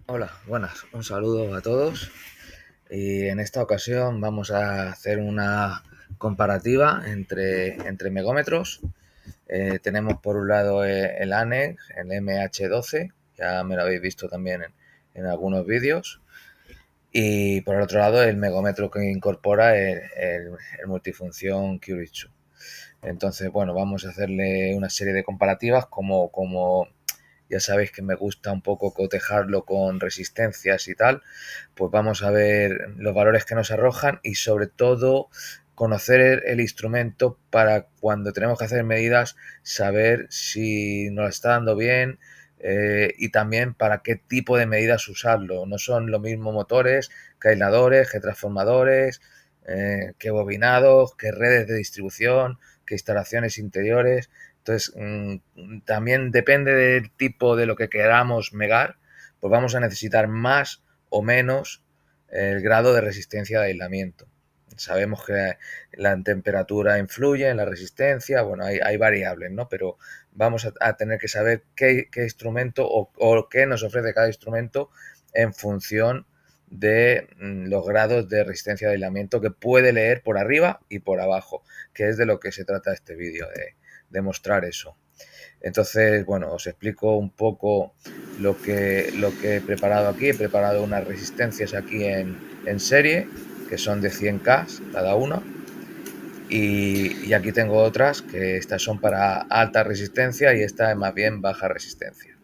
Hola, buenas, un saludo a todos y en esta ocasión vamos a hacer una comparativa entre megómetros. Tenemos por un lado el ANEC, el MH12, ya me lo habéis visto también en algunos vídeos, y por el otro lado el megómetro que incorpora el multifunción Kyoritsu. Entonces, bueno, vamos a hacerle una serie de comparativas como ya sabéis que me gusta un poco cotejarlo con resistencias y tal, pues vamos a ver los valores que nos arrojan y sobre todo conocer el instrumento para cuando tenemos que hacer medidas, saber si nos está dando bien, y también para qué tipo de medidas usarlo. No son lo mismo motores que aisladores, que transformadores, que bobinados, que redes de distribución, que instalaciones interiores. Entonces, también depende del tipo de lo que queramos megar, pues vamos a necesitar más o menos el grado de resistencia de aislamiento. Sabemos que la temperatura influye en la resistencia, bueno, hay variables, ¿no? Pero vamos a tener que saber qué instrumento o qué nos ofrece cada instrumento en función de los grados de resistencia de aislamiento que puede leer por arriba y por abajo, que es de lo que se trata este vídeo, de mostrar eso. Entonces, bueno, os explico un poco lo que he preparado aquí. He preparado unas resistencias aquí en serie, que son de 100K cada una. Y aquí tengo otras, que estas son para alta resistencia y esta es más bien baja resistencia.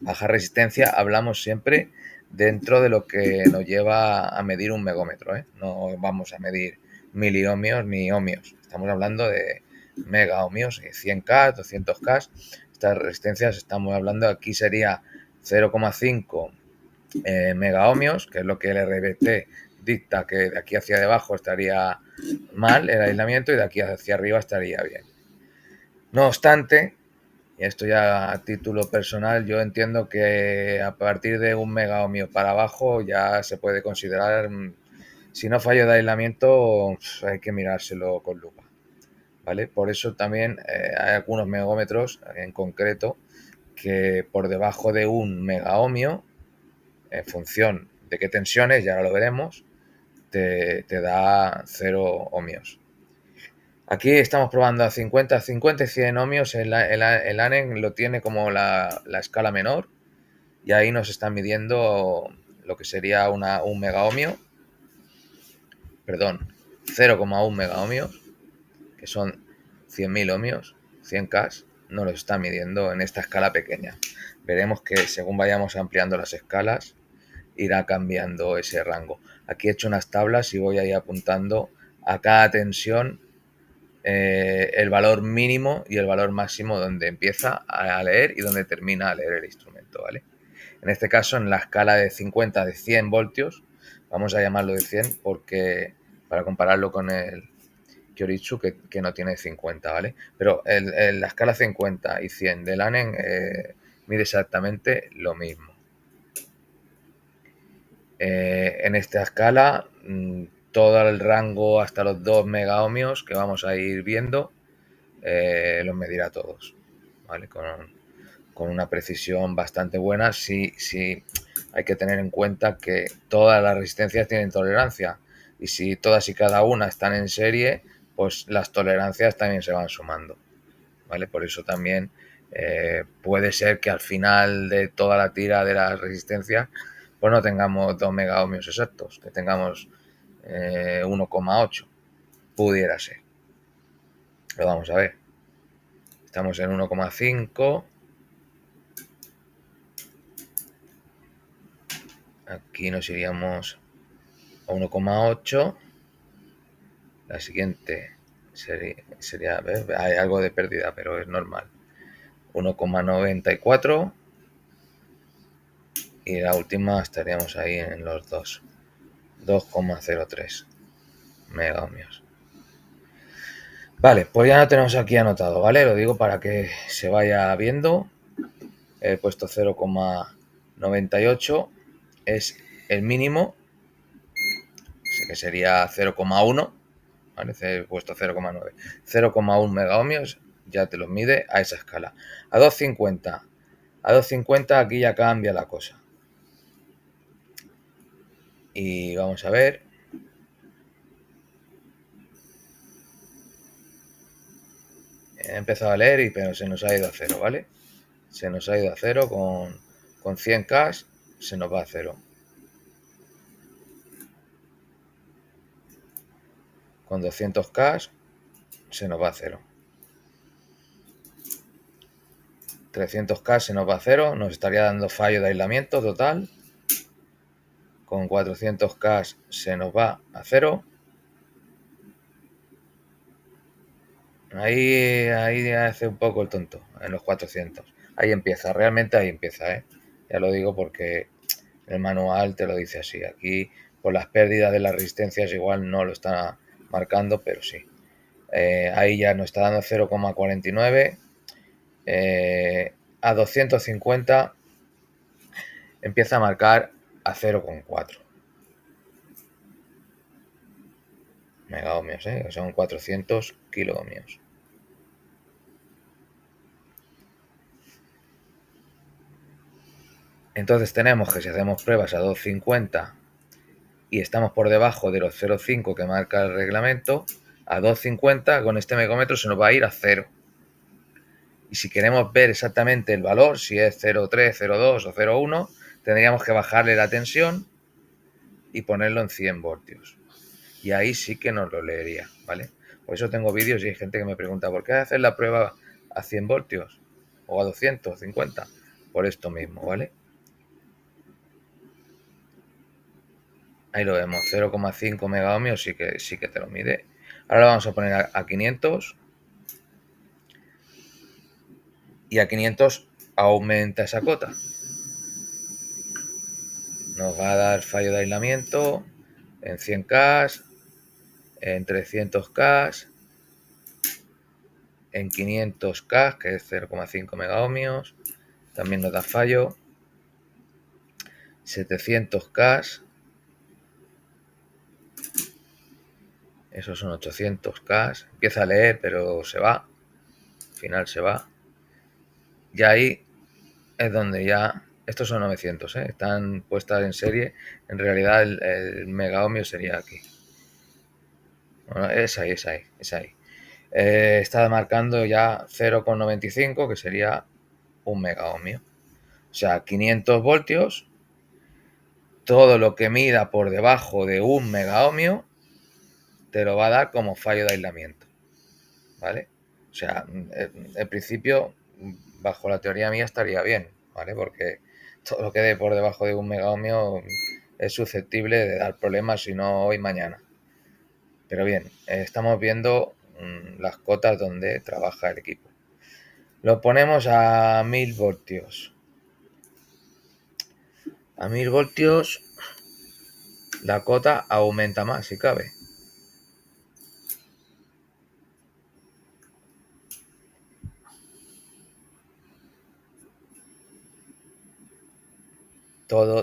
Baja resistencia hablamos siempre dentro de lo que nos lleva a medir un megómetro, ¿eh? No vamos a medir miliohmios ni ohmios. Estamos hablando de megaohmios, 100K, 200K. Estas resistencias estamos hablando aquí sería 0,5 megaohmios, que es lo que el RBT dicta que de aquí hacia abajo estaría mal el aislamiento y de aquí hacia arriba estaría bien. No obstante, y esto ya a título personal, yo entiendo que a partir de un megaohmio para abajo ya se puede considerar, si no fallo de aislamiento, hay que mirárselo con lupa, ¿vale? Por eso también hay algunos megómetros en concreto que por debajo de un megaohmio, en función de qué tensiones, ya lo veremos, te da 0 ohmios. Aquí estamos probando a 50, 50 y 100 ohmios. El ANEN lo tiene como la escala menor y ahí nos están midiendo lo que sería un megaohmio, perdón, 0,1 megaohmios, que son 100.000 ohmios, 100K, nos lo está midiendo en esta escala pequeña. Veremos que según vayamos ampliando las escalas, irá cambiando ese rango. Aquí he hecho unas tablas y voy a ir apuntando a cada tensión el valor mínimo y el valor máximo donde empieza a leer y donde termina a leer el instrumento, ¿vale? En este caso, en la escala de 50 de 100 voltios, vamos a llamarlo de 100 porque para compararlo con el Kyoritsu que no tiene 50, ¿vale? Pero la escala 50 y 100 del ANEN mide exactamente lo mismo. En esta escala, todo el rango hasta los 2 megaohmios que vamos a ir viendo, los medirá todos, ¿vale? Con una precisión bastante buena. Sí, sí, hay que tener en cuenta que todas las resistencias tienen tolerancia y si todas y cada una están en serie, pues las tolerancias también se van sumando, ¿vale? Por eso también puede ser que al final de toda la tira de las resistencias pues no tengamos 2 megaohmios exactos, que tengamos 1,8, pudiera ser. Lo vamos a ver. Estamos en 1,5. Aquí nos iríamos a 1,8. La siguiente sería hay algo de pérdida, pero es normal. 1,94. Y la última estaríamos ahí en los 2,03 megaohmios. Vale, pues ya lo tenemos aquí anotado, ¿vale? Lo digo para que se vaya viendo. He puesto 0,98, es el mínimo, que sería 0,1, ¿vale? He puesto 0,9. 0,1 megaohmios ya te los mide a esa escala. A 250 aquí ya cambia la cosa. Y vamos a ver. He empezado a leer, pero se nos ha ido a cero, ¿vale? Se nos ha ido a cero con 100K, se nos va a cero. Con 200K se nos va a cero. 300K se nos va a cero, nos estaría dando fallo de aislamiento total. Con 400K se nos va a cero. Ahí hace un poco el tonto, en los 400. Ahí empieza, realmente ahí empieza, ¿eh? Ya lo digo porque el manual te lo dice así. Aquí, por las pérdidas de las resistencias, igual no lo está marcando, pero sí. Ahí ya nos está dando 0,49. A 250 empieza a marcar a 0,4 megaohmios, son 400 kiloohmios. Entonces tenemos que si hacemos pruebas a 250 y estamos por debajo de los 0,5 que marca el reglamento, a 250 con este megómetro se nos va a ir a 0. Y si queremos ver exactamente el valor, si es 0,3, 0,2 o 0,1, tendríamos que bajarle la tensión y ponerlo en 100 voltios. Y ahí sí que nos lo leería, ¿vale? Por eso tengo vídeos y hay gente que me pregunta, ¿por qué hacer la prueba a 100 voltios? O a 250. Por esto mismo, ¿vale? Ahí lo vemos, 0,5 megaohmios sí que te lo mide. Ahora lo vamos a poner a 500. Y a 500 aumenta esa cota. Nos va a dar fallo de aislamiento en 100K, en 300K, en 500K, que es 0,5 megaohmios. También nos da fallo. 700K. Esos son 800K. Empieza a leer, pero se va. Al final se va. Y ahí es donde ya... Estos son 900, están puestas en serie. En realidad el megaohmio sería aquí. Bueno, es ahí. Está marcando ya 0,95, que sería un megaohmio. O sea, 500 voltios, todo lo que mida por debajo de un megaohmio te lo va a dar como fallo de aislamiento, ¿vale? O sea, en principio, bajo la teoría mía estaría bien, ¿vale? Porque todo lo que dé por debajo de un megaohmio es susceptible de dar problemas, si no hoy, mañana. Pero bien, estamos viendo las cotas donde trabaja el equipo. Lo ponemos a 1000 voltios. A 1000 voltios la cota aumenta más si cabe.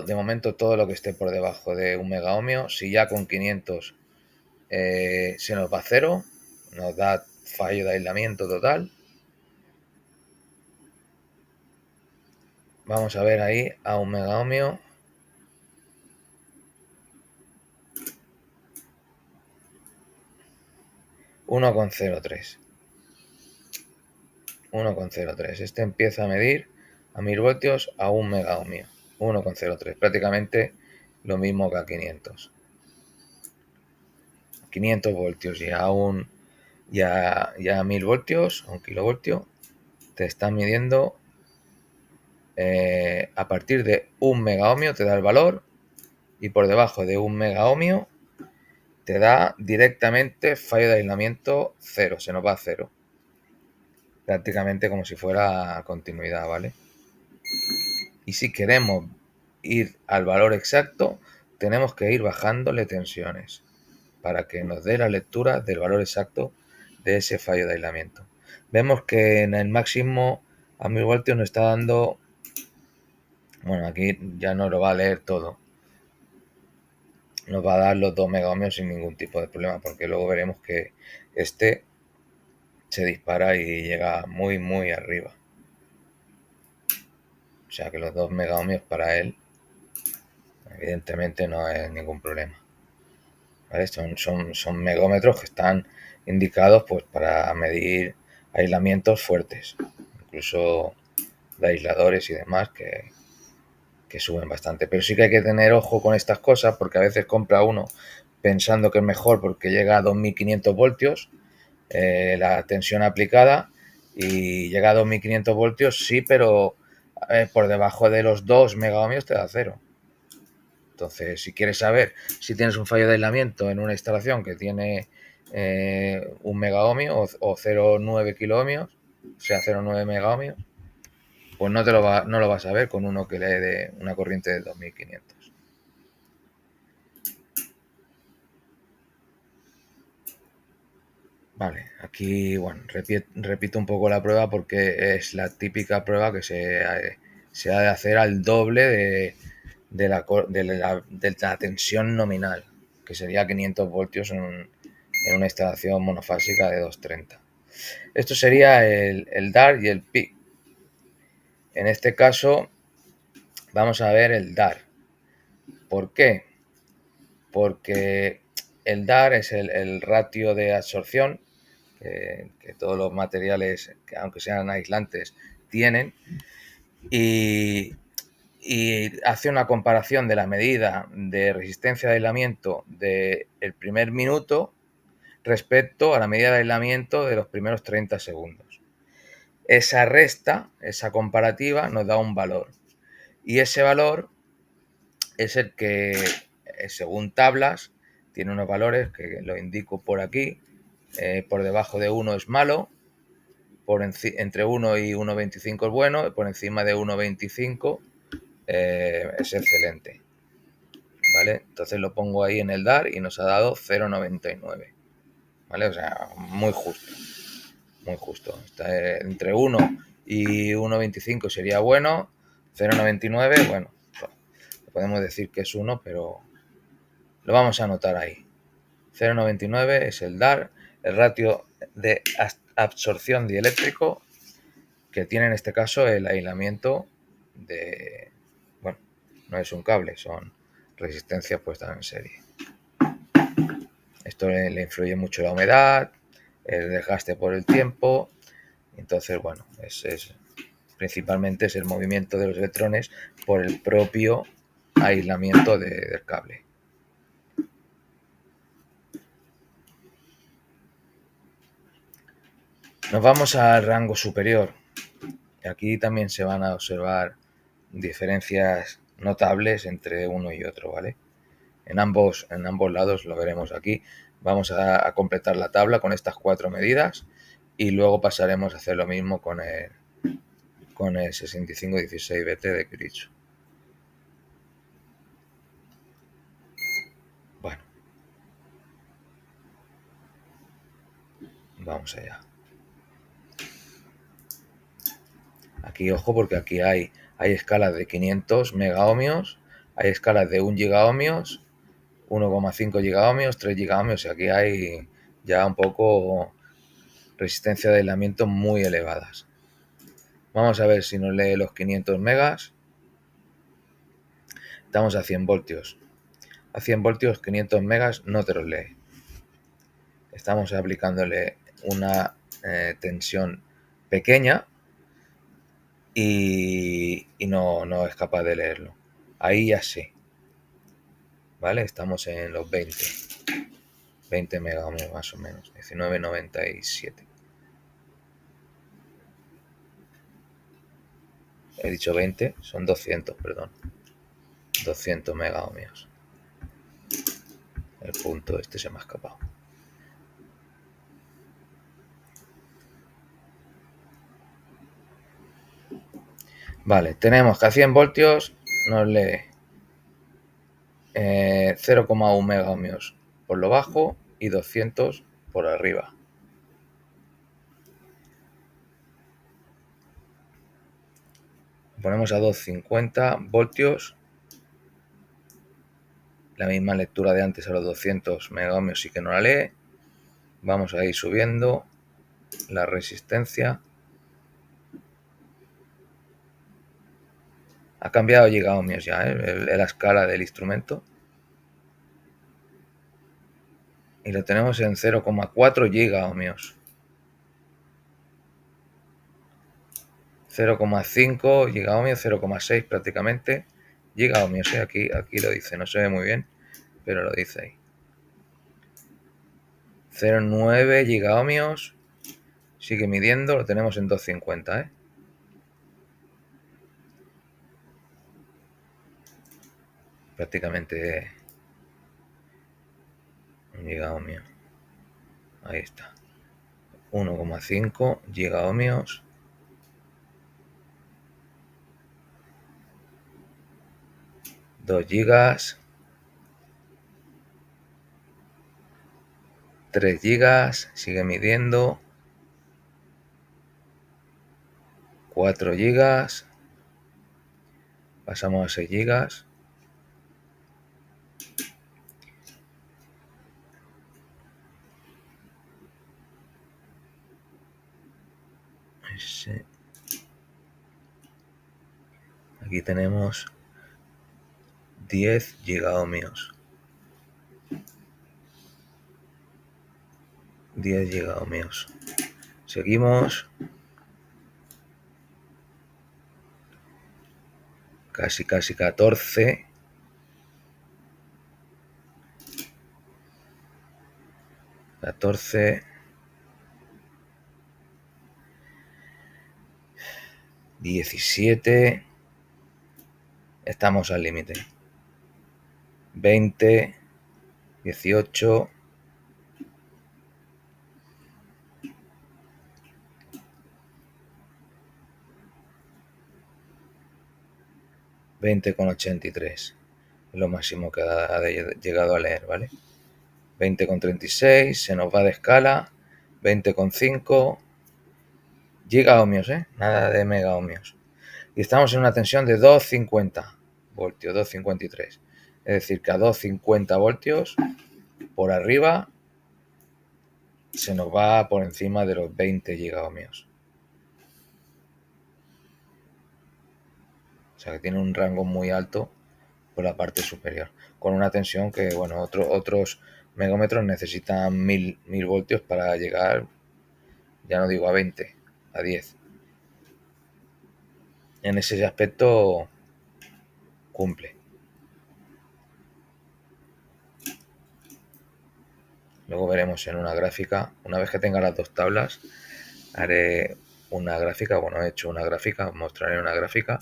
De momento todo lo que esté por debajo de un megaohmio, si ya con 500 se nos va a cero, nos da fallo de aislamiento total. Vamos a ver ahí a un megaohmio. Uno coma 1,03. Este empieza a medir a 1000 voltios a un megaohmio. 1,03. Prácticamente lo mismo que a 500. 500 voltios y a 1000 voltios, a un kilovoltio, te están midiendo a partir de un megaohmio, te da el valor, y por debajo de un megaohmio te da directamente fallo de aislamiento 0, se nos va a 0. Prácticamente como si fuera continuidad, ¿vale? Y si queremos ir al valor exacto, tenemos que ir bajándole tensiones para que nos dé la lectura del valor exacto de ese fallo de aislamiento. Vemos que en el máximo a 1000 voltios nos está dando, bueno, aquí ya no lo va a leer todo, nos va a dar los 2 megaohmios sin ningún tipo de problema, porque luego veremos que este se dispara y llega muy arriba. O sea que los 2 megaohmios para él, evidentemente no es ningún problema. ¿Vale? Son megómetros que están indicados pues para medir aislamientos fuertes, incluso de aisladores y demás que suben bastante. Pero sí que hay que tener ojo con estas cosas, porque a veces compra uno pensando que es mejor porque llega a 2500 voltios la tensión aplicada, y llega a 2500 voltios, sí, pero por debajo de los 2 megaohmios te da cero. Entonces, si quieres saber si tienes un fallo de aislamiento en una instalación que tiene 1 megaohmio o 0,9 kiloohmios, o sea, 0,9 megaohmios, pues no lo vas a ver con uno que lee de una corriente de 2500. Vale, aquí, bueno, repito un poco la prueba porque es la típica prueba que se ha de hacer al doble de la tensión nominal, que sería 500 voltios en una instalación monofásica de 230. Esto sería el DAR y el PIC. En este caso vamos a ver el DAR. ¿Por qué? Porque el DAR es el ratio de absorción que todos los materiales, que aunque sean aislantes, tienen, y, hace una comparación de la medida de resistencia de aislamiento del primer minuto respecto a la medida de aislamiento de los primeros 30 segundos. Esa resta, esa comparativa, nos da un valor. Y ese valor es el que, según tablas, tiene unos valores que lo indico por aquí. Por debajo de 1 es malo, entre 1 y 1,25 es bueno, por encima de 1,25 es excelente. ¿Vale? Entonces lo pongo ahí en el DAR y nos ha dado 0,99. ¿Vale? O sea, muy justo. Muy justo. Está entre 1 y 1,25 sería bueno. 0,99, bueno, podemos decir que es 1, pero lo vamos a anotar ahí. 0,99 es el DAR, el ratio de absorción dieléctrico que tiene en este caso el aislamiento de, bueno, no es un cable, son resistencias puestas en serie. Esto le influye mucho la humedad, el desgaste por el tiempo. Entonces, bueno, principalmente es el movimiento de los electrones por el propio aislamiento del cable. Nos vamos al rango superior. Aquí también se van a observar diferencias notables entre uno y otro, ¿vale? En ambos lados lo veremos aquí. Vamos a completar la tabla con estas 4 medidas y luego pasaremos a hacer lo mismo con el 6516BT de Kirchhoff. Bueno, vamos allá. Aquí ojo, porque aquí hay escalas de 500 megaohmios, hay escalas de 1 gigaohmios, 1,5 gigaohmios, 3 gigaohmios, y aquí hay ya un poco resistencia de aislamiento muy elevadas. Vamos a ver si nos lee los 500 megas. Estamos a 100 voltios. A 100 voltios, 500 megas no te los lee. Estamos aplicándole una tensión pequeña y no es capaz de leerlo. Ahí ya sí. ¿Vale? Estamos en los 20 megaohmios más o menos. 19,97. He dicho 20, son 200, perdón. 200 megaohmios. El punto este se me ha escapado. Vale, tenemos que a 100 voltios nos lee 0,1 megaohmios por lo bajo y 200 por arriba. Ponemos a 250 voltios. La misma lectura de antes a los 200 megaohmios sí que no la lee. Vamos a ir subiendo la resistencia. Ha cambiado gigaohmios ya, la escala del instrumento. Y lo tenemos en 0,4 gigaohmios. 0,5 gigaohmios, 0,6 prácticamente gigaohmios. Aquí lo dice, no se ve muy bien, pero lo dice ahí. 0,9 gigaohmios. Sigue midiendo, lo tenemos en 250, prácticamente un gigaohmio. Ahí está. 1,5 gigaohmios. 2 gigas. 3 gigas. Sigue midiendo. 4 gigas. Pasamos a 6 gigas. Aquí tenemos 10 gigaohmios. 10 gigaohmios. Seguimos. Casi 14. 14. 17. Estamos al límite. 20. 18. 20,83. Es lo máximo que ha llegado a leer, ¿vale? 20,36. Se nos va de escala. 20,5. Gigaohmios, nada de megaohmios. Y estamos en una tensión de 250 voltios, 253. Es decir, que a 250 voltios por arriba se nos va por encima de los 20 gigaohmios. O sea que tiene un rango muy alto por la parte superior, con una tensión que, bueno, otros megómetros necesitan 1000 voltios para llegar, ya no digo a 20, a 10. En ese aspecto cumple. Luego veremos en una gráfica, una vez que tenga las dos tablas, haré una gráfica, bueno, he hecho una gráfica, os mostraré una gráfica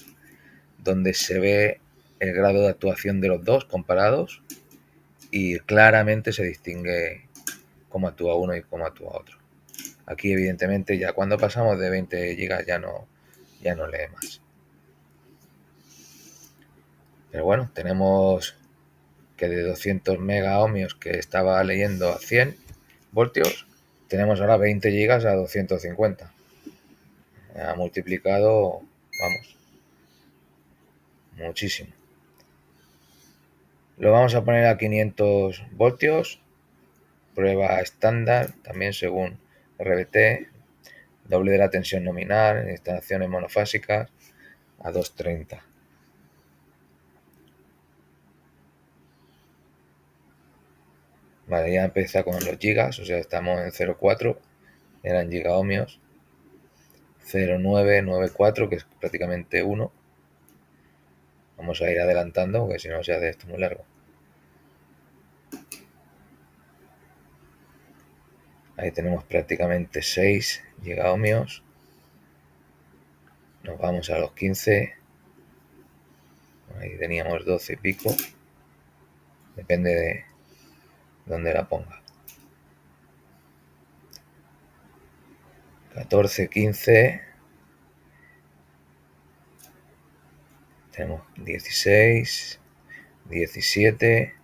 donde se ve el grado de actuación de los dos comparados y claramente se distingue cómo actúa uno y cómo actúa otro. Aquí evidentemente ya cuando pasamos de 20 gigas ya no lee más. Pero bueno, tenemos que de 200 megaohmios que estaba leyendo a 100 voltios, tenemos ahora 20 gigas a 250. Ha multiplicado, vamos, muchísimo. Lo vamos a poner a 500 voltios. Prueba estándar, también según RBT. Doble de la tensión nominal, instalaciones monofásicas a 230. Vale, ya empieza con los gigas, o sea, estamos en 0,4, eran gigaohmios. 0,994, que es prácticamente 1. Vamos a ir adelantando, porque si no se hace esto muy largo. Ahí tenemos prácticamente 6 gigaohmios. Nos vamos a los 15. Ahí teníamos 12 y pico. Depende de dónde la ponga. 14, 15. Tenemos 16, 17.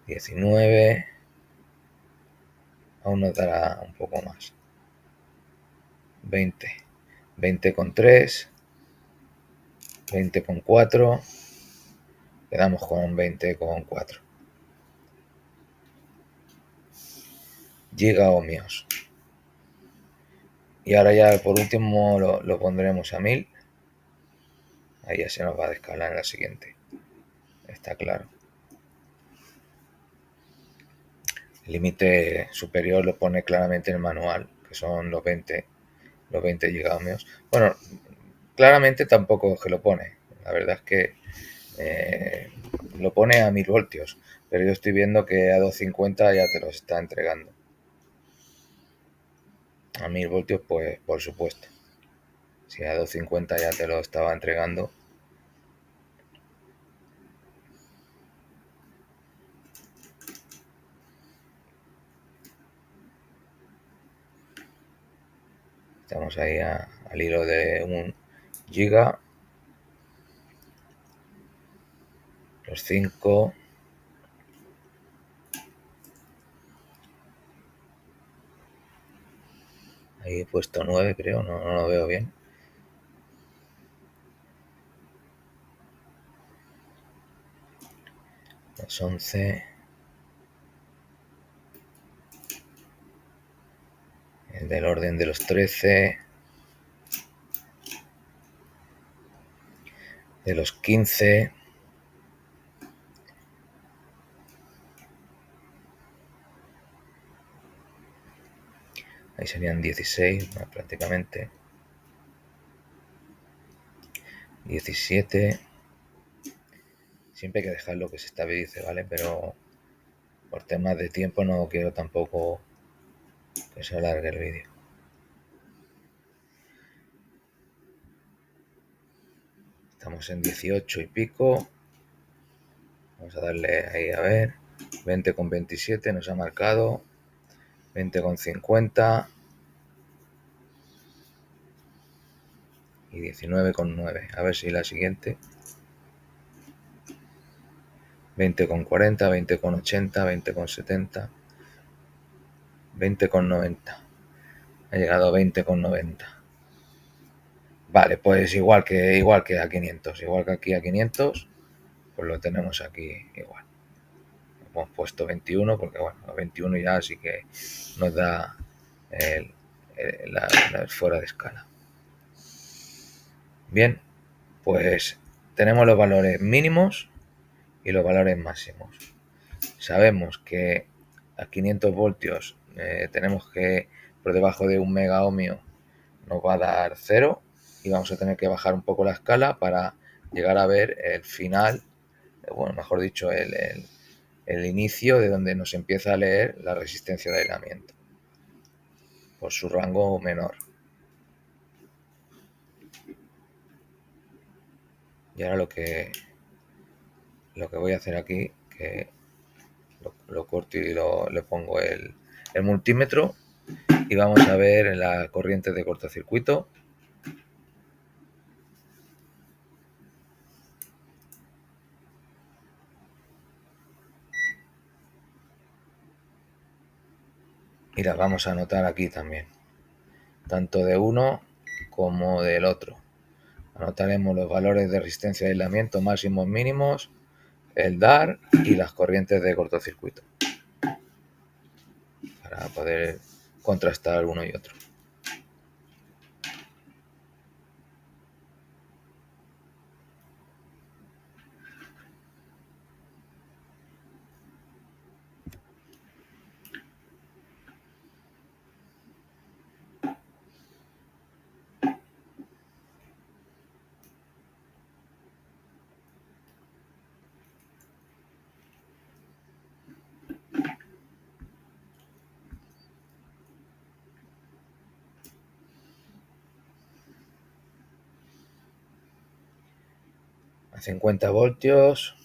19. Aún nos dará un poco más. 20. 20,3. 20,4. Quedamos con 20,4 gigaohmios. Y ahora ya por último lo pondremos a 1000. Ahí ya se nos va a descalar en la siguiente. Está claro. El límite superior lo pone claramente en el manual, que son los 20 gigahmios. Bueno, claramente tampoco es que lo pone. La verdad es que lo pone a 1000 voltios, pero yo estoy viendo que a 250 ya te los está entregando. A 1000 voltios, pues por supuesto. Si a 250 ya te lo estaba entregando. Estamos ahí al hilo de 1 giga. Los 5. Ahí he puesto 9, creo, no lo veo bien. Los 11. El del orden de los 13. De los 15. Ahí serían 16, prácticamente. 17. Siempre hay que dejarlo que se estabilice, ¿vale? Pero por temas de tiempo no quiero tampoco que se alargue el vídeo. Estamos en 18 y pico. Vamos a darle ahí a ver. 20,27 nos ha marcado. 20,50. Y 19,9. A ver si la siguiente. 20,40, 20,80, 20,70. 20,90. Ha llegado a 20,90. Vale, pues igual que a 500. Igual que aquí a 500, pues lo tenemos aquí igual. Hemos puesto 21 porque, bueno, a 21 ya sí que nos da la fuera de escala. Bien, pues tenemos los valores mínimos y los valores máximos. Sabemos que a 500 voltios tenemos que por debajo de 1 megaohmio nos va a dar 0 y vamos a tener que bajar un poco la escala para llegar a ver el final, bueno, mejor dicho, el inicio de donde nos empieza a leer la resistencia de aislamiento por su rango menor. Y ahora lo que voy a hacer aquí, que lo corto y le pongo el multímetro y vamos a ver la corriente de cortocircuito. Y las vamos a anotar aquí también, tanto de uno como del otro. Anotaremos los valores de resistencia de aislamiento máximos mínimos, el DAR y las corrientes de cortocircuito para poder contrastar uno y otro. A 50 voltios.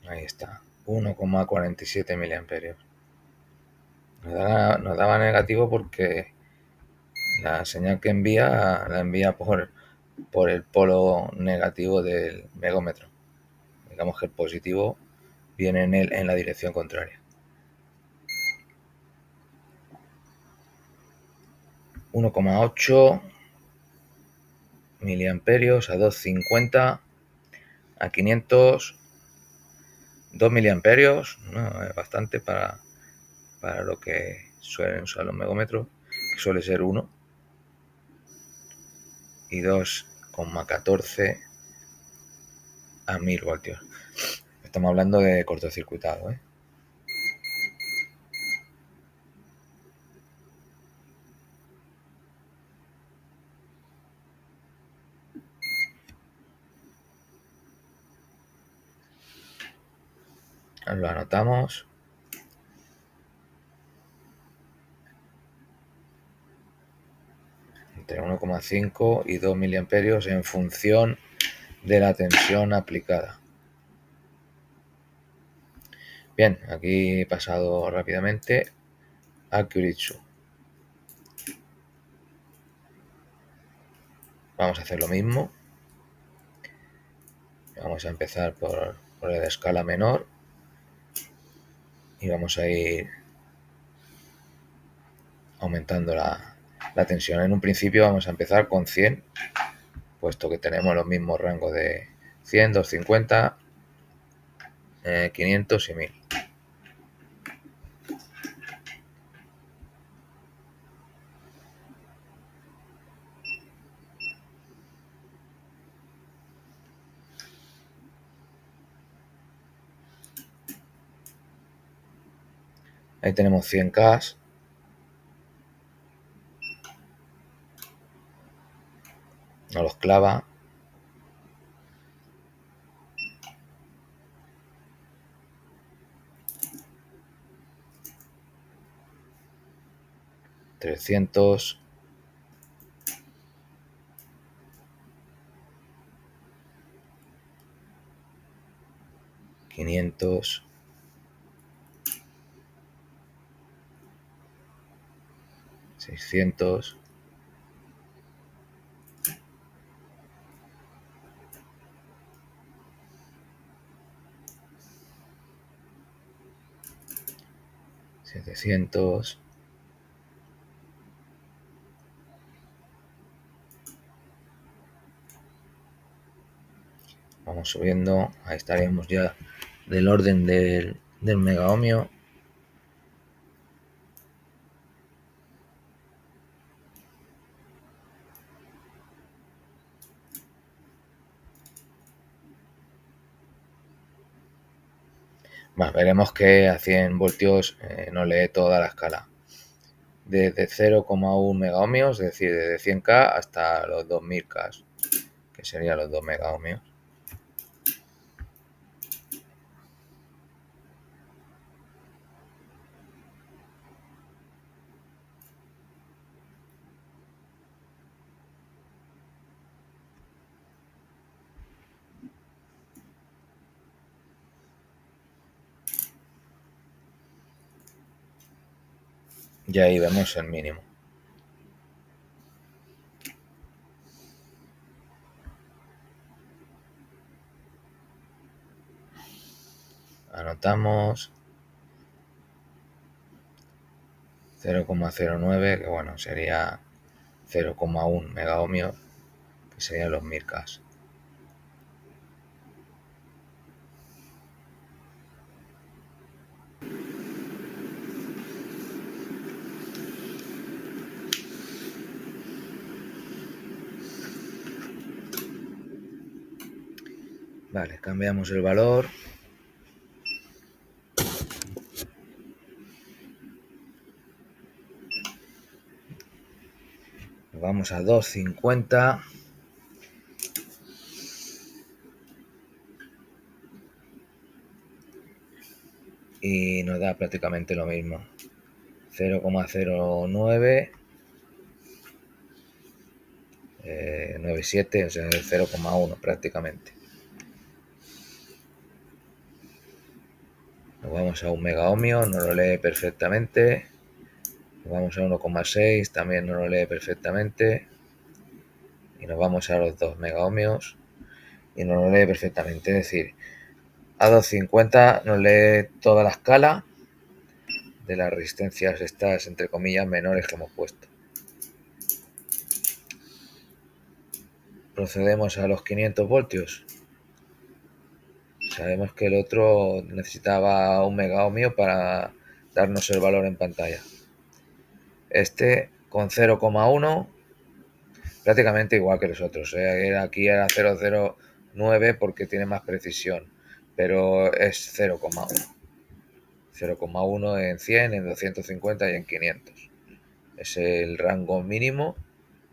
Ahí está, 1,47 miliamperios. Nos daba negativo porque la señal que envía la envía por el polo negativo del megómetro. Digamos que el positivo viene en la dirección contraria. 1,8 miliamperios a 250 a 500, 2 miliamperios, ¿no? Es bastante para lo que suelen usar los megómetros, que suele ser 1, y 2,14 a 1000 voltios. Estamos hablando de cortocircuitado, ¿eh? Lo anotamos. Entre 1,5 y 2 miliamperios en función de la tensión aplicada. Bien, aquí he pasado rápidamente a Kyoritsu. Vamos a hacer lo mismo. Vamos a empezar por la de escala menor y vamos a ir aumentando la tensión. En un principio vamos a empezar con 100, puesto que tenemos los mismos rangos de 100, 250, 500 y 1000. Ahí tenemos 100K. Nos los clava. $300. $500. $600. $700. Vamos subiendo. Ahí estaríamos ya del orden del megaohmio. Veremos que a 100 voltios no lee toda la escala. Desde 0,1 megaohmios, es decir, desde 100K hasta los 2000K, que serían los 2 megaohmios. Y ahí vemos el mínimo. Anotamos 0,09, que bueno, sería 0,1 megaohmio, que serían los 1000K. Vale, cambiamos el valor. Vamos a 250. Y nos da prácticamente lo mismo. 0,09 97, o sea, 0,1 prácticamente. Nos vamos a 1 megaohmio, no lo lee perfectamente. Nos vamos a 1,6, también no lo lee perfectamente. Y nos vamos a los 2 megaohmios y no lo lee perfectamente. Es decir, A 250 nos lee toda la escala de las resistencias estas, entre comillas, menores que hemos puesto. Procedemos a los 500 voltios. Sabemos que el otro necesitaba 1 megaohmio para darnos el valor en pantalla. Este con 0,1, prácticamente igual que los otros. Aquí era 0,09 porque tiene más precisión, pero es 0,1. 0,1 en 100, en 250 y en 500. Es el rango mínimo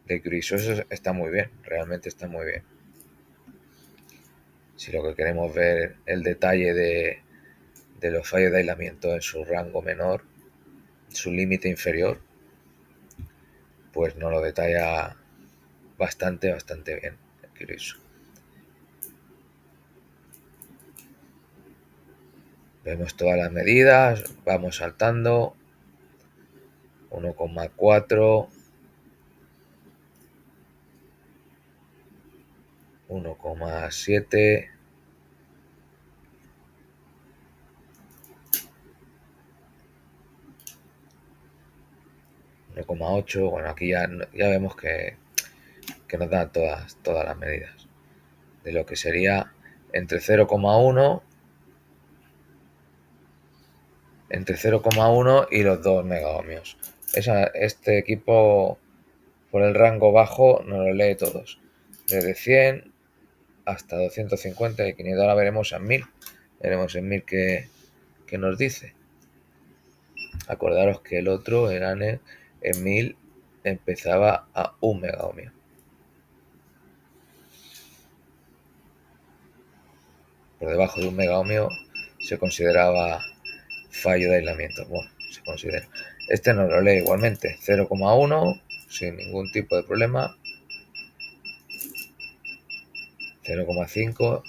de Curious. Eso está muy bien, realmente está muy bien. Si lo que queremos ver el detalle de los fallos de aislamiento en su rango menor, su límite inferior, pues nos lo detalla bastante bien el Curious. Vemos todas las medidas, vamos saltando. 1,4, 1,7, 1,8. Bueno, aquí ya vemos que nos da todas las medidas de lo que sería entre 0,1 y los 2 megaohmios. Este equipo por el rango bajo nos lo lee todos, desde 100 hasta 250 y 500. Ahora veremos en 1000. Veremos en 1000 qué nos dice. Acordaros que el otro, el ANE, en 1000 empezaba a 1 megaohmio. Por debajo de 1 megaohmio se consideraba fallo de aislamiento. Bueno, se considera. Este nos lo lee igualmente, 0,1 sin ningún tipo de problema, 0,5,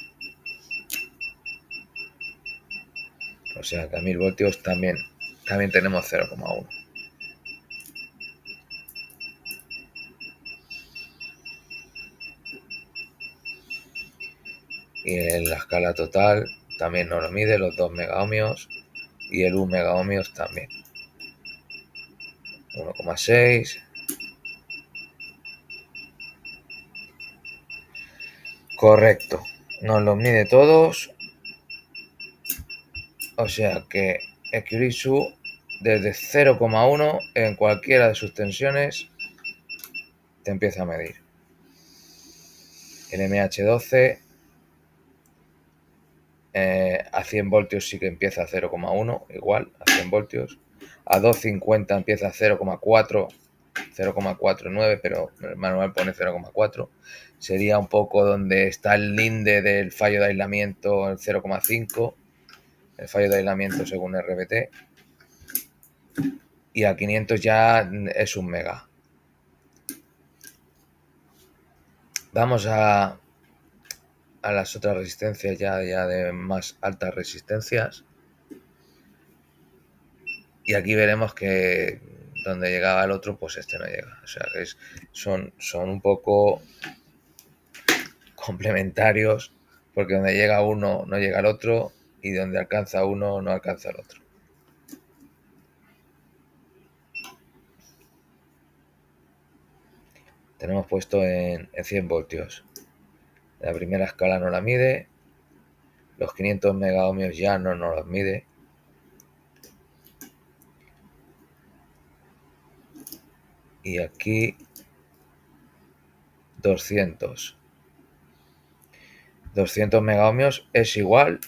o sea que a 1000 voltios también tenemos 0,1. Y en la escala total también nos lo mide los 2 megaohmios y el 1 megaohmios también. 1,6. Correcto, nos los mide todos, o sea que el Curious desde 0,1 en cualquiera de sus tensiones te empieza a medir. El MH12 a 100 voltios sí que empieza a 0,1, igual, a 100 voltios. A 250 empieza a 0,4, 0,49, pero el manual pone 0,4. Sería un poco donde está el linde del fallo de aislamiento, el 0,5, el fallo de aislamiento según RBT. Y a 500 ya es 1 mega. Vamos a las otras resistencias ya de más altas resistencias. Y aquí veremos que donde llegaba el otro, pues este no llega. O sea, que son un poco complementarios, porque donde llega uno no llega el otro y donde alcanza uno no alcanza el otro. Tenemos puesto en 100 voltios. La primera escala no la mide. Los 500 megaohmios ya no nos los mide. Y aquí 200 megaohmios es igual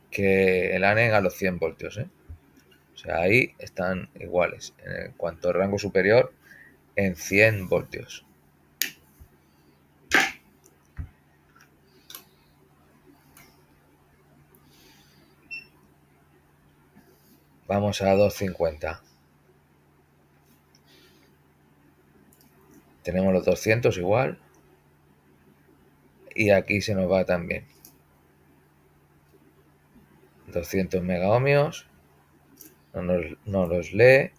que el ANEN a los 100 voltios. O sea, ahí están iguales. En cuanto al rango superior, en 100 voltios. Vamos a 250. Tenemos los 200 igual. Y aquí se nos va también. 200 megaohmios. No los lee.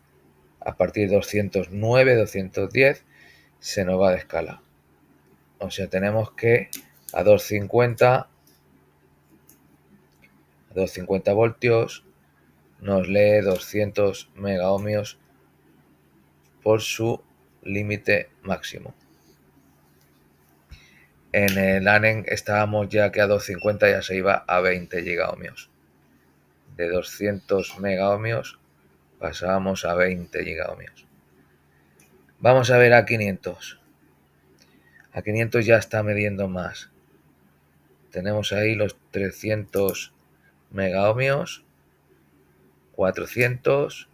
A partir de 209, 210 se nos va de escala. O sea, tenemos que a 250 250 voltios, nos lee 200 megaohmios por su límite máximo. En el ANEN estábamos ya que a 250 ya se iba a 20 gigaohmios. De 200 megaohmios pasábamos a 20 gigaohmios. Vamos a ver a 500. A 500 ya está midiendo más. Tenemos ahí los 300 megaohmios, 400,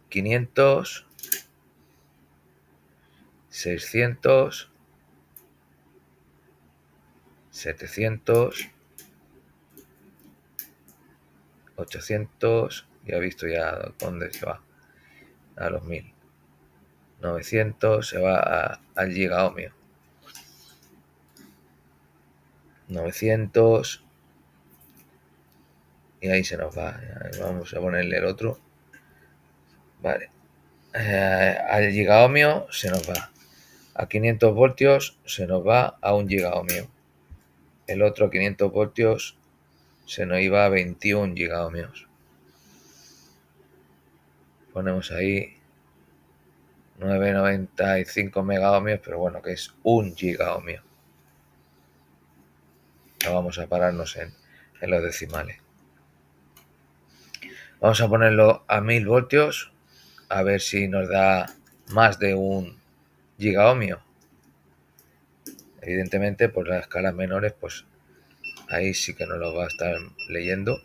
500, 600, 700, 800, ya he visto ya dónde se va, a los 1000. 900 se va al gigaohmio. 900 y ahí se nos va. Vamos a ponerle el otro. Vale. Al gigaohmio se nos va. A 500 voltios se nos va a 1 gigaohmio. El otro 500 voltios se nos iba a 21 gigaohmios. Ponemos ahí 995 megaohmios, pero bueno, que es 1 gigaohmio. No vamos a pararnos en los decimales. Vamos a ponerlo a 1000 voltios, a ver si nos da más de 1 gigaohmio. Evidentemente, por las escalas menores, pues ahí sí que nos lo va a estar leyendo.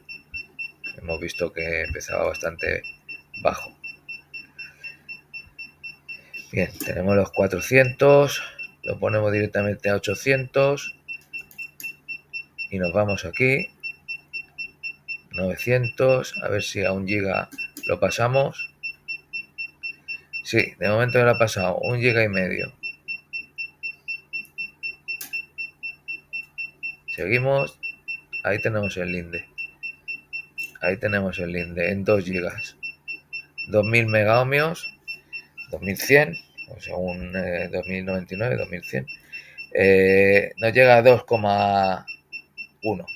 Hemos visto que empezaba bastante bajo. Bien, tenemos los 400, lo ponemos directamente a 800 y nos vamos aquí. 900, a ver si a 1 giga lo pasamos. Sí, de momento ya lo ha pasado, 1 giga y medio. Seguimos, ahí tenemos el linde. Ahí tenemos el linde en 2 gigas. 2000 megaohmios, 2100, o según 2099, 2100. Nos llega a 2,1,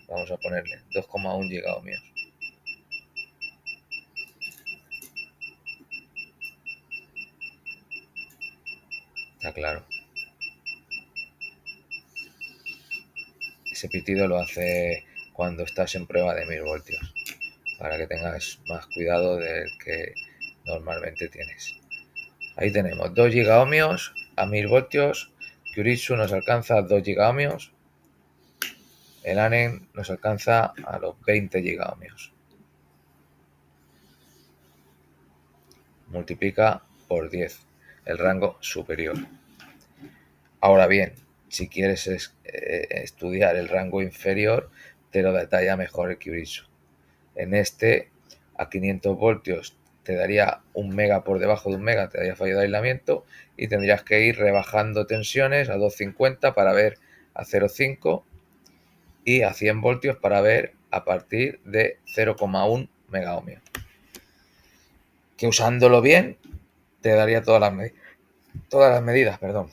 vamos a ponerle, 2,1 gigaohmios. Está claro. Ese pitido lo hace cuando estás en prueba de 1000 voltios, para que tengas más cuidado del que normalmente tienes. Ahí tenemos 2 gigaohmios a 1000 voltios. Kyuritsu nos alcanza a 2 gigaohmios. El ANEN nos alcanza a los 20 gigaohmios. Multiplica por 10 el rango superior. Ahora bien, si quieres estudiar el rango inferior, te lo detalla mejor el Kyuritsu. En este, a 500 voltios te daría 1 mega por debajo de 1 mega, te daría fallo de aislamiento y tendrías que ir rebajando tensiones a 250 para ver a 0,5 y a 100 voltios para ver a partir de 0,1 megaohmio. Que usándolo bien te daría todas las medidas, perdón.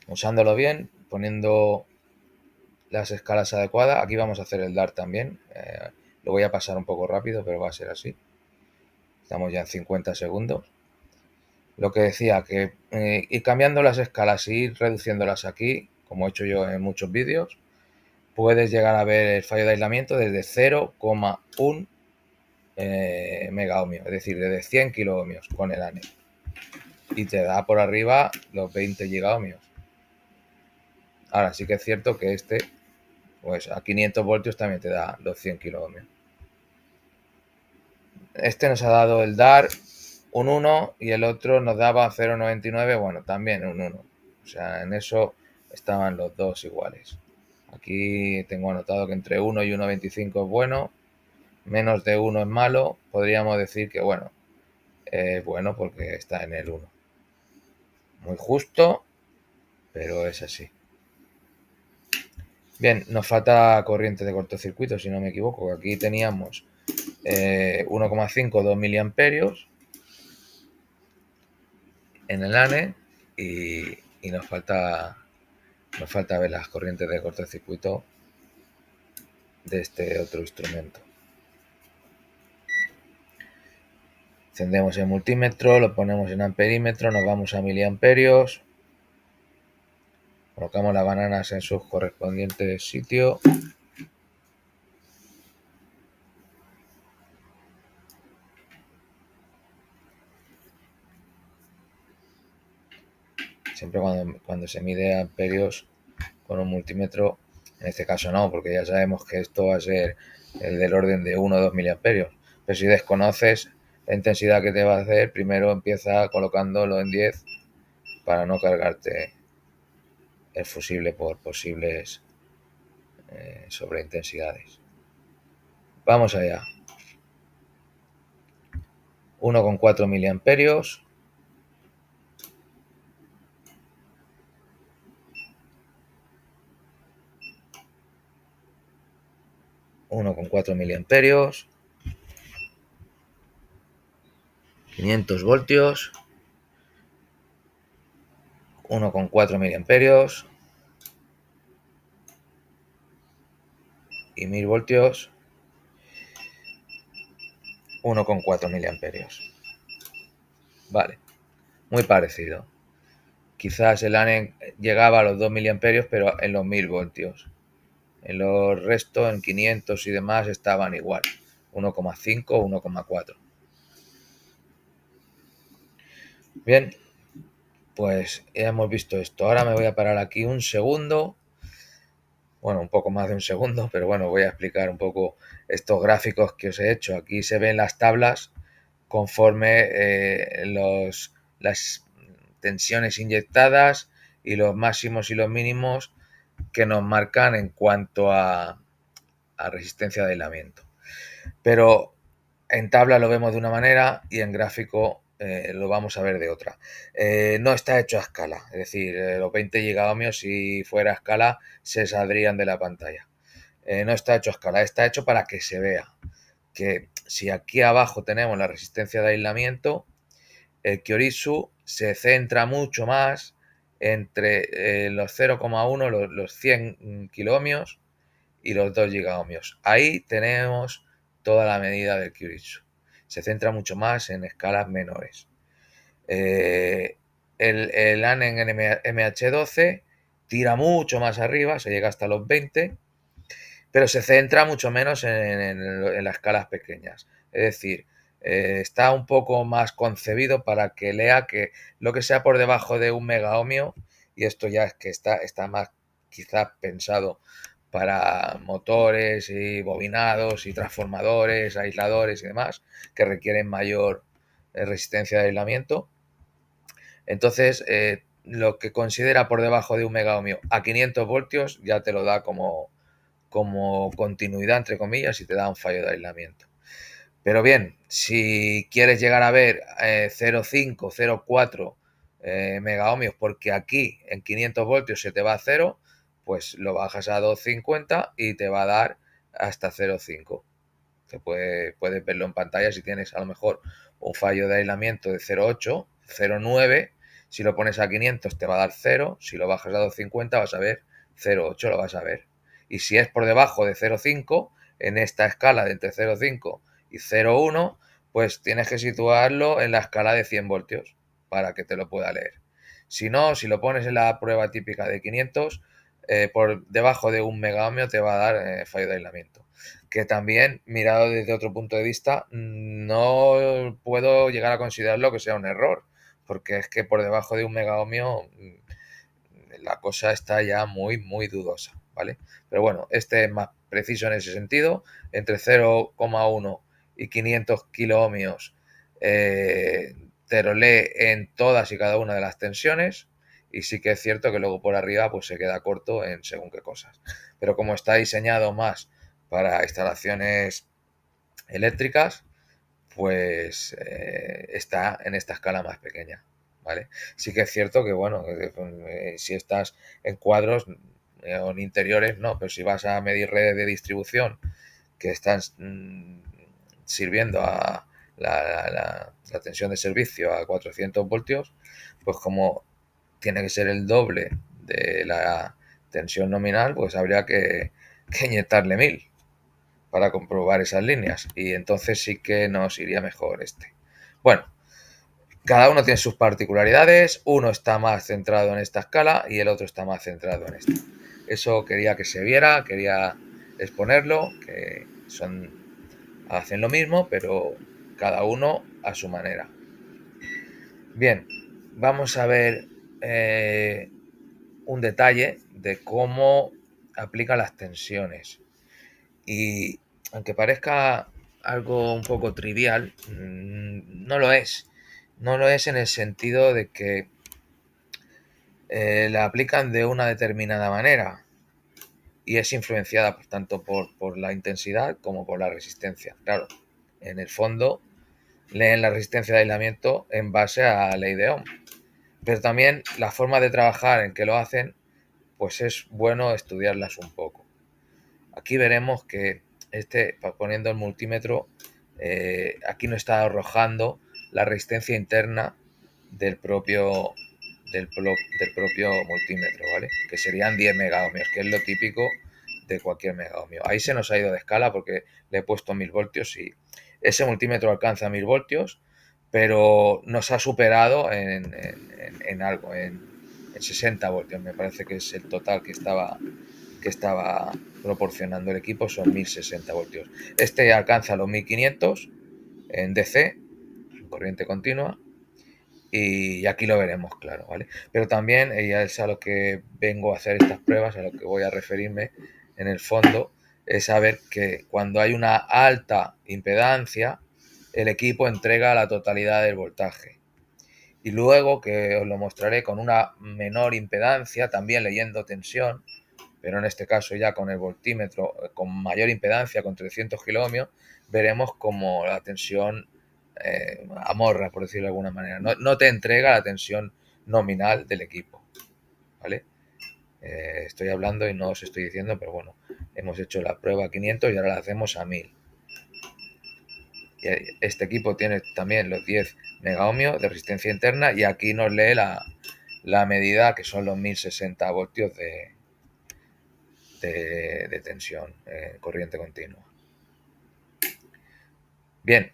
Usándolo bien, poniendo las escalas adecuadas. Aquí vamos a hacer el DAR también. Lo voy a pasar un poco rápido, pero va a ser así. Estamos ya en 50 segundos. Lo que decía, que ir cambiando las escalas y ir reduciéndolas aquí, como he hecho yo en muchos vídeos, puedes llegar a ver el fallo de aislamiento desde 0,1 megaohmio, es decir, desde 100 kiloohmios con el ANE. Y te da por arriba los 20 gigaohmios. Ahora sí que es cierto que este, pues a 500 voltios también te da los 100 kiloohmios. Este nos ha dado el DAR un 1 y el otro nos daba 0,99, bueno, también un 1. O sea, en eso estaban los dos iguales. Aquí tengo anotado que entre 1 y 1,25 es bueno, menos de 1 es malo. Podríamos decir que, bueno, es bueno porque está en el 1. Muy justo, pero es así. Bien, nos falta corriente de cortocircuito, si no me equivoco. Aquí teníamos 1,5, 2 miliamperios en el ANE y nos falta ver las corrientes de cortocircuito de este otro instrumento. Encendemos el multímetro, lo ponemos en amperímetro, nos vamos a miliamperios, colocamos las bananas en sus correspondientes sitios. Siempre cuando se mide amperios con un multímetro, en este caso no, porque ya sabemos que esto va a ser el del orden de 1 o 2 miliamperios. Pero si desconoces la intensidad que te va a hacer, primero empieza colocándolo en 10 para no cargarte el fusible por posibles sobreintensidades. Vamos allá. 1,4 miliamperios. miliamperios. 500 voltios. 1,4 miliamperios. Y 1000 voltios. 1,4 miliamperios. Vale, muy parecido. Quizás el ANEN llegaba a los 2 miliamperios, pero en los 1000 voltios. En los restos, en 500 y demás, estaban igual. 1,5 o 1,4. Bien, pues ya hemos visto esto. Ahora me voy a parar aquí un segundo. Bueno, un poco más de un segundo, pero bueno, voy a explicar un poco estos gráficos que os he hecho. Aquí se ven las tablas conforme las tensiones inyectadas y los máximos y los mínimos que nos marcan en cuanto a resistencia de aislamiento. Pero en tabla lo vemos de una manera y en gráfico lo vamos a ver de otra. No está hecho a escala, es decir, los 20 gigaohmios si fuera a escala se saldrían de la pantalla. No está hecho a escala, está hecho para que se vea que si aquí abajo tenemos la resistencia de aislamiento, el Kyoritsu se centra mucho más entre los 0,1, los 100 kiloohmios y los 2 gigaohmios. Ahí tenemos toda la medida del Kyoritsu. Se centra mucho más en escalas menores. El ANEN MH12 tira mucho más arriba, se llega hasta los 20, pero se centra mucho menos en las escalas pequeñas. Es decir, está un poco más concebido para que lea que lo que sea por debajo de 1 megaohmio, y esto ya es que está más quizás pensado para motores y bobinados y transformadores, aisladores y demás, que requieren mayor resistencia de aislamiento. Entonces, lo que considera por debajo de 1 megaohmio a 500 voltios ya te lo da como continuidad, entre comillas, y te da un fallo de aislamiento. Pero bien, si quieres llegar a ver 0,5, 0,4 megaohmios, porque aquí en 500 voltios se te va a 0, pues lo bajas a 250 y te va a dar hasta 0,5. Puedes verlo en pantalla si tienes a lo mejor un fallo de aislamiento de 0,8, 0,9. Si lo pones a 500 te va a dar 0. Si lo bajas a 250 vas a ver 0,8, lo vas a ver. Y si es por debajo de 0,5, en esta escala de entre 0,5 y 0,1, pues tienes que situarlo en la escala de 100 voltios para que te lo pueda leer. Si no, si lo pones en la prueba típica de 500, por debajo de 1 megaohmio te va a dar fallo de aislamiento. Que también, mirado desde otro punto de vista, no puedo llegar a considerarlo que sea un error, porque es que por debajo de 1 megaohmio la cosa está ya muy, muy dudosa, ¿vale? Pero bueno, este es más preciso en ese sentido, entre 0,1 y 500 kiloohmios te lo lee en todas y cada una de las tensiones, y sí que es cierto que luego por arriba pues se queda corto en según qué cosas. Pero como está diseñado más para instalaciones eléctricas, pues está en esta escala más pequeña, ¿vale? Sí que es cierto que, bueno, si estás en cuadros o en interiores, no, pero si vas a medir redes de distribución que están sirviendo a la tensión de servicio a 400 voltios, pues como tiene que ser el doble de la tensión nominal, pues habría que inyectarle 1000. para comprobar esas líneas, y entonces sí que nos iría mejor este. Bueno, cada uno tiene sus particularidades, uno está más centrado en esta escala y el otro está más centrado en esta. Eso quería que se viera, quería exponerlo, que hacen lo mismo, pero cada uno a su manera. Bien, vamos a ver un detalle de cómo aplica las tensiones. Y aunque parezca algo un poco trivial, no lo es. No lo es en el sentido de que la aplican de una determinada manera y es influenciada tanto por la intensidad como por la resistencia. Claro, en el fondo leen la resistencia de aislamiento en base a la ley de Ohm, pero también la forma de trabajar en que lo hacen, pues es bueno estudiarlas un poco. Aquí veremos que poniendo el multímetro, aquí no está arrojando la resistencia interna del propio multímetro, ¿vale? Que serían 10 megaohmios, que es lo típico de cualquier megaohmio. Ahí se nos ha ido de escala porque le he puesto 1000 voltios y ese multímetro alcanza 1000 voltios, pero nos ha superado en algo, en 60 voltios. Me parece que es el total que estaba proporcionando el equipo, son 1060 voltios. Este alcanza los 1500 en DC, corriente continua, y aquí lo veremos claro, ¿vale? Pero también, ya es a lo que vengo a hacer estas pruebas, a lo que voy a referirme en el fondo, es saber que cuando hay una alta impedancia, el equipo entrega la totalidad del voltaje. Y luego, que os lo mostraré con una menor impedancia, también leyendo tensión, pero en este caso ya con el voltímetro con mayor impedancia, con 300 kiloohmios, veremos como la tensión amorra, por decirlo de alguna manera. No te entrega la tensión nominal del equipo, ¿vale? Estoy hablando y no os estoy diciendo, pero bueno, hemos hecho la prueba a 500 y ahora la hacemos a 1000. Y este equipo tiene también los 10 megaohmios de resistencia interna y aquí nos lee la medida, que son los 1060 voltios de tensión, corriente continua. Bien,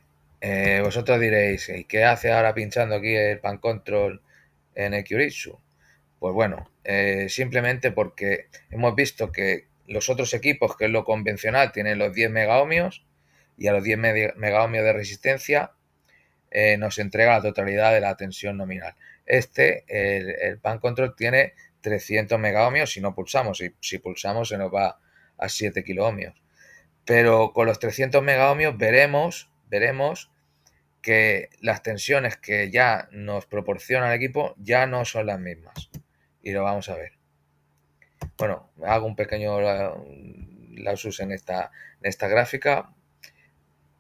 vosotros diréis, ¿y qué hace ahora pinchando aquí el pan control en el Kyoritsu? Pues bueno, simplemente porque hemos visto que los otros equipos, que es lo convencional, tienen los 10 megaohmios y a los 10 megaohmios de resistencia nos entrega la totalidad de la tensión nominal. El pan control, tiene 300 megaohmios si no pulsamos. Si pulsamos se nos va a 7 kiloohmios. Pero con los 300 megaohmios veremos que las tensiones que ya nos proporciona el equipo ya no son las mismas. Y lo vamos a ver. Bueno, hago un pequeño lapsus en esta gráfica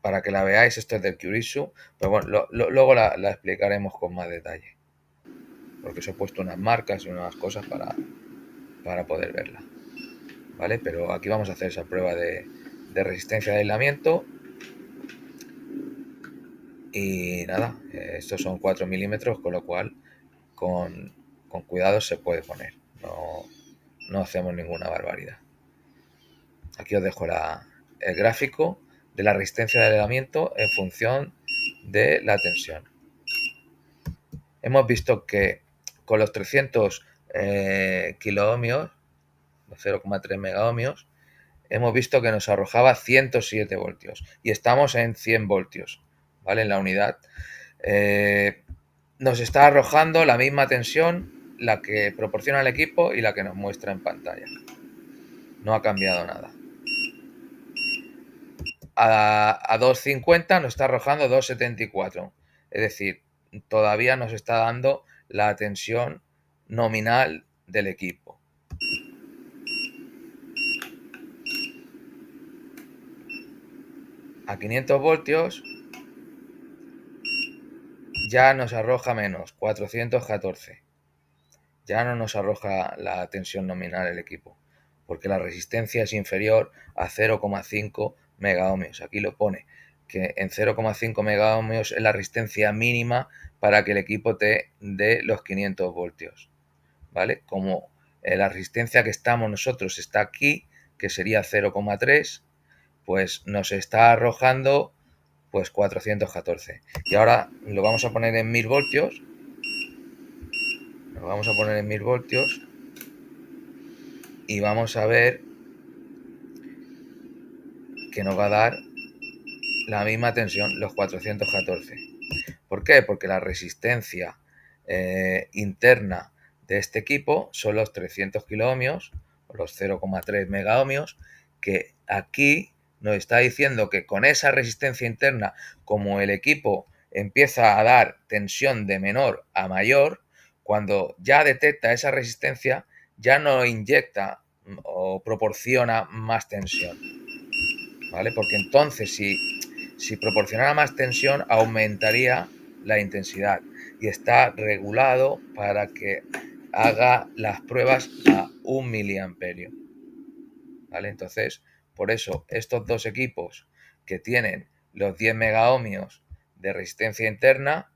para que la veáis. Esto es del Kyoritsu, pero bueno, luego la explicaremos con más detalle, porque os he puesto unas marcas y unas cosas para poder verla, ¿vale? Pero aquí vamos a hacer esa prueba de resistencia de aislamiento. Y nada, estos son 4 milímetros, con lo cual con cuidado se puede poner. No hacemos ninguna barbaridad. Aquí os dejo el gráfico de la resistencia de aislamiento en función de la tensión. Hemos visto que con los 300 kiloohmios, 0,3 megaohmios, hemos visto que nos arrojaba 107 voltios y estamos en 100 voltios, ¿vale? En la unidad. Nos está arrojando la misma tensión, la que proporciona el equipo y la que nos muestra en pantalla. No ha cambiado nada. A 250 nos está arrojando 274. Es decir, todavía nos está dando la tensión nominal del equipo. A 500 voltios ya nos arroja menos, 414. Ya no nos arroja la tensión nominal el equipo, porque la resistencia es inferior a 0,5 megaohmios. Aquí lo pone, que en 0,5 megaohmios es la resistencia mínima para que el equipo te dé los 500 voltios, ¿vale? Como la resistencia que estamos nosotros está aquí, que sería 0,3, pues nos está arrojando pues 414. Y ahora lo vamos a poner en 1000 voltios. Lo vamos a poner en 1000 voltios y vamos a ver que nos va a dar la misma tensión, los 414. ¿Por qué? Porque la resistencia interna de este equipo son los 300 kiloohmios, o los 0,3 megaohmios, que aquí nos está diciendo que con esa resistencia interna, como el equipo empieza a dar tensión de menor a mayor, cuando ya detecta esa resistencia, ya no inyecta o proporciona más tensión, ¿vale? Porque entonces si proporcionara más tensión aumentaría la intensidad y está regulado para que haga las pruebas a 1 miliamperio, ¿vale? Entonces, por eso estos dos equipos que tienen los 10 megaohmios de resistencia interna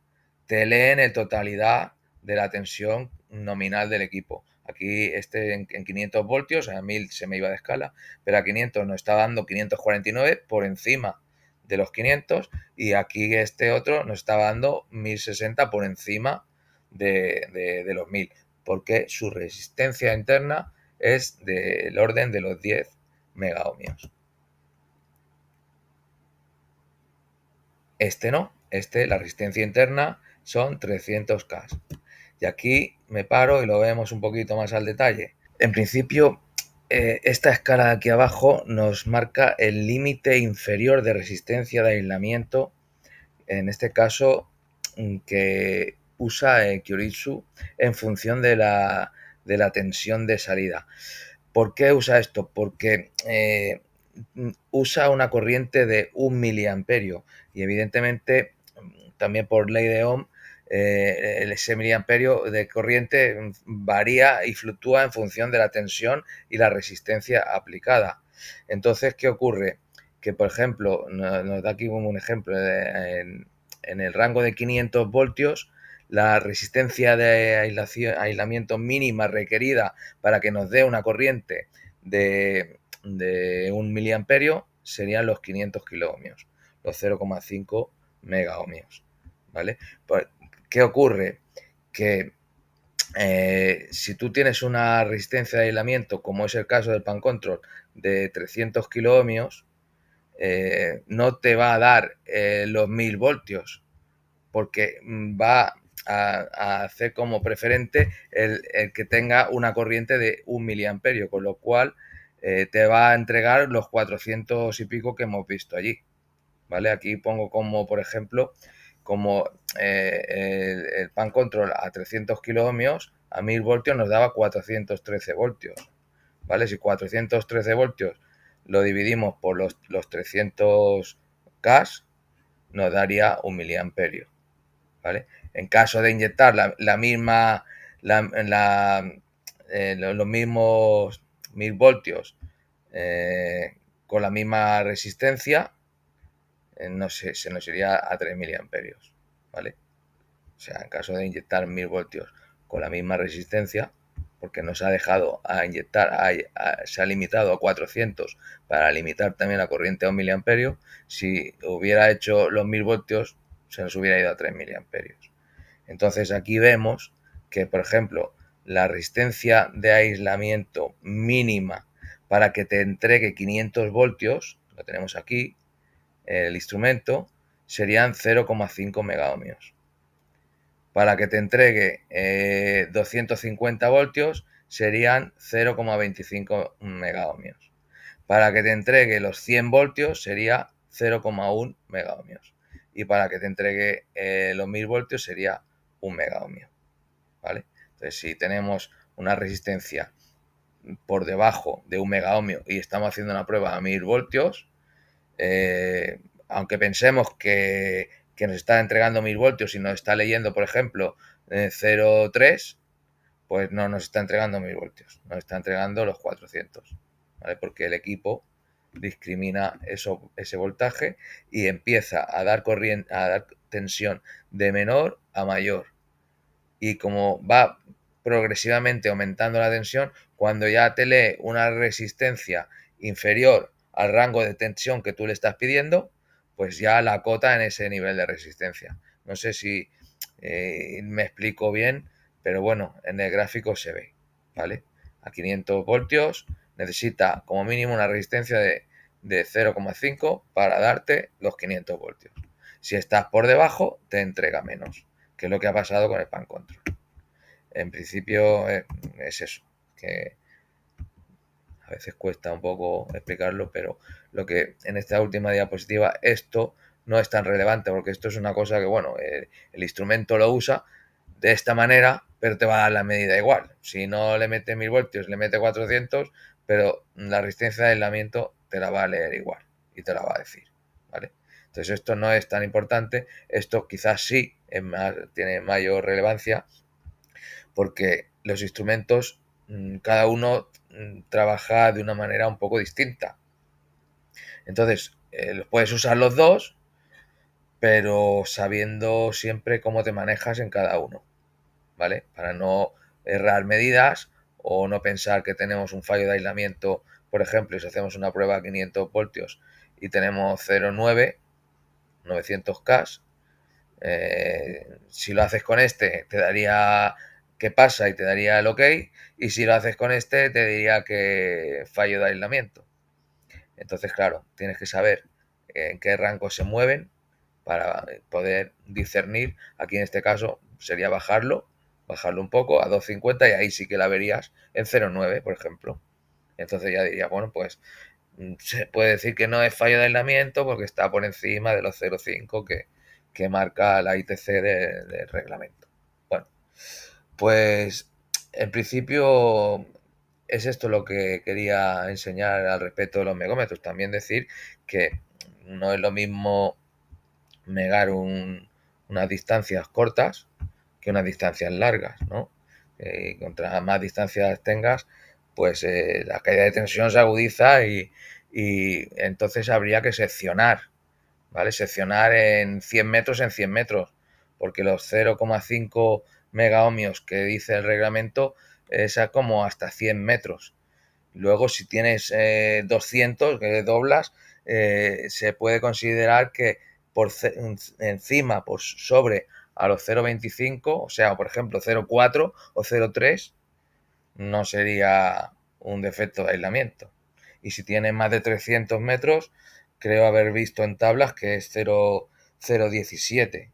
te leen en totalidad de la tensión nominal del equipo. Aquí este en 500 voltios, a 1000 se me iba de escala, pero a 500 nos está dando 549 por encima de los 500 y aquí este otro nos está dando 1060 por encima de los 1000, porque su resistencia interna es del orden de los 10 megaohmios. Este no, la resistencia interna son 300K. Y aquí me paro y lo vemos un poquito más al detalle. En principio, esta escala de aquí abajo nos marca el límite inferior de resistencia de aislamiento, en este caso que usa Kyoritsu en función de la tensión de salida. ¿Por qué usa esto? Porque usa una corriente de 1 miliamperio y evidentemente también por ley de Ohm ese miliamperio de corriente varía y fluctúa en función de la tensión y la resistencia aplicada. Entonces, ¿qué ocurre? Que, por ejemplo, nos da aquí un ejemplo, en el rango de 500 voltios, la resistencia de aislamiento mínima requerida para que nos dé una corriente de 1 miliamperio serían los 500 kiloohmios, los 0,5 megaohmios, ¿vale? ¿Qué ocurre? Que si tú tienes una resistencia de aislamiento, como es el caso del pan control, de 300 kiloohmios, no te va a dar los 1000 voltios, porque va a hacer como preferente el que tenga una corriente de 1 miliamperio, con lo cual te va a entregar los 400 y pico que hemos visto allí, ¿vale? Aquí pongo como, por ejemplo, como el pan control a 300 kiloohmios a 1000 voltios nos daba 413 voltios, ¿vale? Si 413 voltios lo dividimos por los 300 K, nos daría 1 miliamperio, ¿vale? En caso de inyectar la misma, los mismos 1000 voltios con la misma resistencia, no sé, se nos iría a 3 miliamperios, ¿vale? O sea, en caso de inyectar 1000 voltios con la misma resistencia, porque nos ha dejado a inyectar, se ha limitado a 400 para limitar también la corriente a 1 miliamperio, si hubiera hecho los 1000 voltios, se nos hubiera ido a 3 miliamperios. Entonces aquí vemos que, por ejemplo, la resistencia de aislamiento mínima para que te entregue 500 voltios, lo tenemos aquí, el instrumento, serían 0,5 megaohmios. Para que te entregue 250 voltios serían 0,25 megaohmios. Para que te entregue los 100 voltios sería 0,1 megaohmios. Y para que te entregue los 1000 voltios sería 1 megaohmio, ¿vale? Entonces, si tenemos una resistencia por debajo de 1 megaohmio y estamos haciendo una prueba a 1000 voltios, aunque pensemos que nos está entregando 1000 voltios y nos está leyendo, por ejemplo, 0,3, pues no nos está entregando 1000 voltios, nos está entregando los 400, ¿vale? Porque el equipo discrimina ese voltaje y empieza a dar corriente, a dar tensión de menor a mayor. Y como va progresivamente aumentando la tensión, cuando ya te lee una resistencia inferior al rango de tensión que tú le estás pidiendo, pues ya la acota en ese nivel de resistencia. No sé si me explico bien, pero bueno, en el gráfico se ve, ¿vale? A 500 voltios necesita como mínimo una resistencia de 0,5 para darte los 500 voltios. Si estás por debajo, te entrega menos, que es lo que ha pasado con el pan control. En principio es eso, que a veces cuesta un poco explicarlo, pero lo que en esta última diapositiva, esto no es tan relevante, porque esto es una cosa que, bueno, el instrumento lo usa de esta manera, pero te va a dar la medida igual. Si no le mete 1000 voltios, le mete 400, pero la resistencia de aislamiento te la va a leer igual y te la va a decir, ¿vale? Entonces esto no es tan importante, esto quizás sí tiene mayor relevancia, porque los instrumentos, cada uno trabaja de una manera un poco distinta. Entonces, los puedes usar los dos, pero sabiendo siempre cómo te manejas en cada uno, ¿vale? Para no errar medidas o no pensar que tenemos un fallo de aislamiento, por ejemplo, si hacemos una prueba a 500 voltios y tenemos 0,9, 900K, si lo haces con este, te daría que pasa y te daría el ok, y si lo haces con este, te diría que fallo de aislamiento. Entonces, claro, tienes que saber en qué rango se mueven para poder discernir. Aquí en este caso sería bajarlo un poco a 250 y ahí sí que la verías en 0,9, por ejemplo. Entonces ya diría, bueno, pues se puede decir que no es fallo de aislamiento porque está por encima de los 0,5 que marca la ITC del reglamento. Bueno, pues en principio es esto lo que quería enseñar al respecto de los megómetros. También decir que no es lo mismo megar unas distancias cortas que unas distancias largas, ¿no? Contra más distancias tengas, pues la caída de tensión se agudiza y entonces habría que seccionar, ¿vale? Seccionar en 100 metros en 100 metros, porque los 0,5 megaohmios que dice el reglamento es como hasta 100 metros. Luego, si tienes 200, que doblas, se puede considerar que por encima, por sobre a los 0,25, o sea, por ejemplo, 0,4 o 0,3, no sería un defecto de aislamiento. Y si tienes más de 300 metros, creo haber visto en tablas que es 0,17.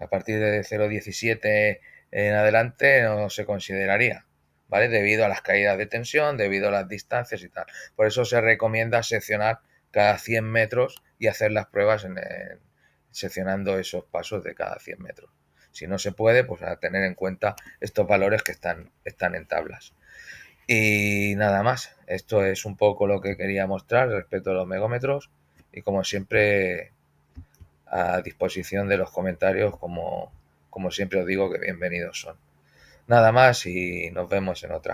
A partir de 0,17 en adelante no se consideraría, ¿vale? Debido a las caídas de tensión, debido a las distancias y tal. Por eso se recomienda seccionar cada 100 metros y hacer las pruebas seccionando esos pasos de cada 100 metros. Si no se puede, pues a tener en cuenta estos valores que están en tablas. Y nada más, esto es un poco lo que quería mostrar respecto a los megómetros y como siempre a disposición de los comentarios, como siempre os digo que bienvenidos son. Nada más y nos vemos en otra.